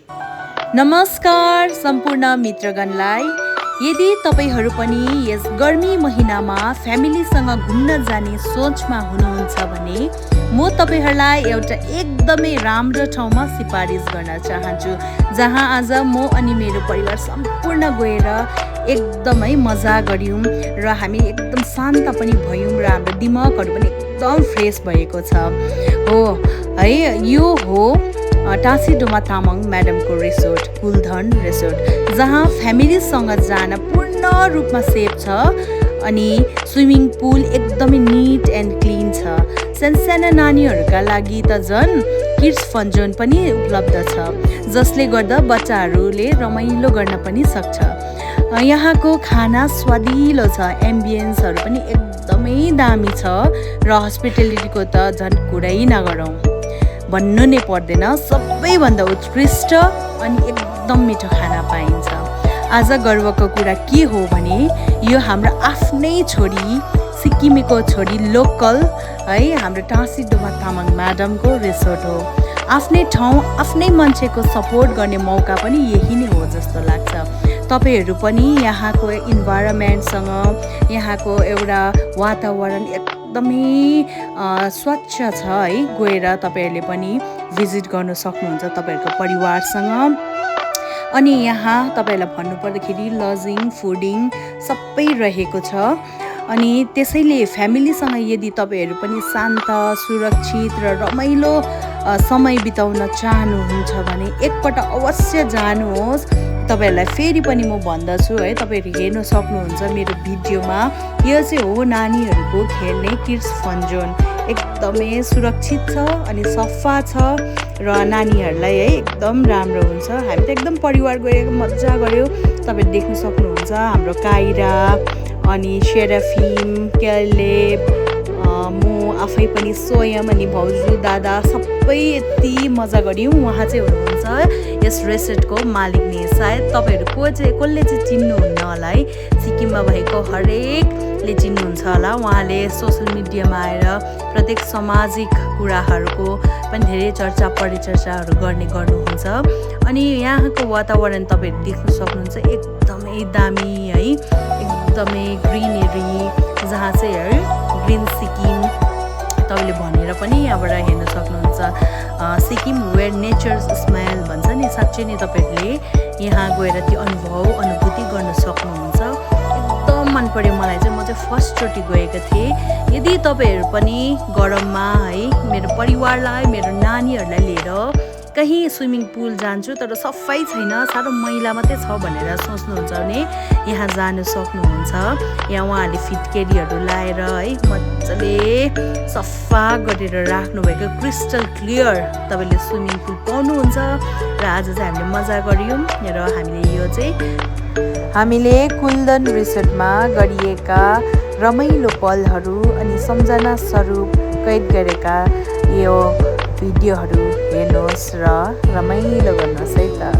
नमस्कार सम्पूर्ण मित्रगणलाई। यदि तपाईहरू पनि यस गर्मी महिनामा फ्यामिलीसँग घुम्न जाने सोचमा हुनुहुन्छ भने म तपाईहरूलाई एउटा एकदमै राम्रो ठाउँमा सिफारिस गर्न चाहन्छु, जहाँ आज म अनि मेरो परिवार सम्पूर्ण गएर एकदमै मजा गर्यौं र हामी एकदम शान्त पनि भयौं र हाम्रो दिमागहरू पनि एकदम फ्रेस भएको छ। हो है, यो हो टासीडोमा तामाङ म्याडमको रिसोर्ट, कुलधन रिसोर्ट, जहाँ फ्यामिलीसँग जान पूर्ण रूपमा सेफ छ अनि स्विमिङ पुल एकदमै निट एन्ड क्लिन छ। सानसाना नानीहरूका लागि त झन् किड्स फन जोन पनि उपलब्ध छ, जसले गर्दा बच्चाहरूले रमाइलो गर्न पनि सक्छ। यहाँको खाना स्वादिलो छ, एम्बियन्सहरू पनि एकदमै दामी छ र हस्पिटालिटीको त झन् कुरै नगरौँ, भन्नु नै पर्दैन। सबैभन्दा उत्कृष्ट अनि एकदम मिठो खाना पाइन्छ। आज गर्वको कुरा के हो भने यो हाम्रो आफ्नै छोरी, सिक्किमेको छोरी, लोकल है, हाम्रो टासीडोमा तामाङ म्याडमको रिसोर्ट हो। आफ्नै ठाउँ, आफ्नै मान्छेको सपोर्ट गर्ने मौका पनि यही नै हो जस्तो लाग्छ। तपाईहरू पनि यहाँको इन्भाइरोमेन्टसँग, यहाँको एउटा वातावरण एकदमै स्वच्छ छ है, गएर तपाईहरूले पनि भिजिट गर्न सक्नुहुन्छ तपाईहरूको परिवारसँग। अनि यहाँ तपाईँहरूलाई भन्नुपर्दाखेरि लजिङ, फुडिङ सबै रहेको छ। अनि त्यसैले फ्यामिलीसँग यदि तपाईँहरू पनि शान्त, सुरक्षित र रमाइलो समय बिताउन चाहनुहुन्छ भने एकपल्ट अवश्य जानुहोस्। तपाईँहरूलाई फेरि पनि म भन्दछु है, तपाईँहरू हेर्न सक्नुहुन्छ मेरो भिडियोमा। यो चाहिँ हो नानीहरूको खेल्ने किड्स फन जोन, एकदमै सुरक्षित छ अनि सफा छ र नानीहरूलाई है एकदम राम्रो हुन्छ। हामी त एकदम परिवार गएको मजा गऱ्यौँ। तपाईँहरू देख्न सक्नुहुन्छ हाम्रो काइरा अनि सेराफिम, क्यालेब, म आफै पनि स्वयं अनि भाउजू, दादा सबै यति मजा गऱ्यौँ। उहाँ चाहिँ हुनुहुन्छ यस रेस्टुरेन्टको मालिक नै। सायद तपाईँहरू कसले चाहिँ चिन्नुहुन्न होला है, सिक्किममा भएको हरेकले चिन्नुहुन्छ होला। उहाँले सोसल मिडियामा आएर प्रत्येक सामाजिक कुराहरूको पनि धेरै चर्चा परिचर्चाहरू गर्नुहुन्छ। अनि यहाँको वातावरण तपाईँहरू देख्न सक्नुहुन्छ, एकदमै दामी है, एकदमै ग्रिनेरी, जहाँ चाहिँ है ग्रिन सिक्किम तपाईँले भनेर पनि यहाँबाट हेर्न सक्नुहुन्छ। सिक्किम वेयर नेचर स्माइल भन्छ नि, साँच्चै नै तपाईँहरूले यहाँ गएर त्यो अनुभूति गर्न सक्नुहुन्छ। एकदम मन पर्यो मलाई चाहिँ। म चाहिँ फर्स्टचोटि गएको थिएँ। यदि तपाईँहरू पनि गरममा है मेरो परिवारलाई, मेरो नानीहरूलाई लिएर कहीँ स्विमिङ पुल जान्छु तर सफाइ छैन, साह्रो मैला मात्रै छ भनेर सोच्नुहुन्छ भने यहाँ जानु सक्नुहुन्छ। यहाँ उहाँहरूले फिटकेरीहरू लाएर है मजाले सफा गरेर राख्नुभएको क्रिस्टल क्लियर तपाईँले स्विमिङ पुल पाउनुहुन्छ। र आज चाहिँ हामीले मजा गऱ्यौँ र हामीले कुलधन रिसोर्टमा गरिएका रमाइलो पलहरू अनि सम्झना स्वरूप कैद गरेका यो भिडियोहरू हेर्नुहोस् र रमाइलो गर्नुहोस् है त।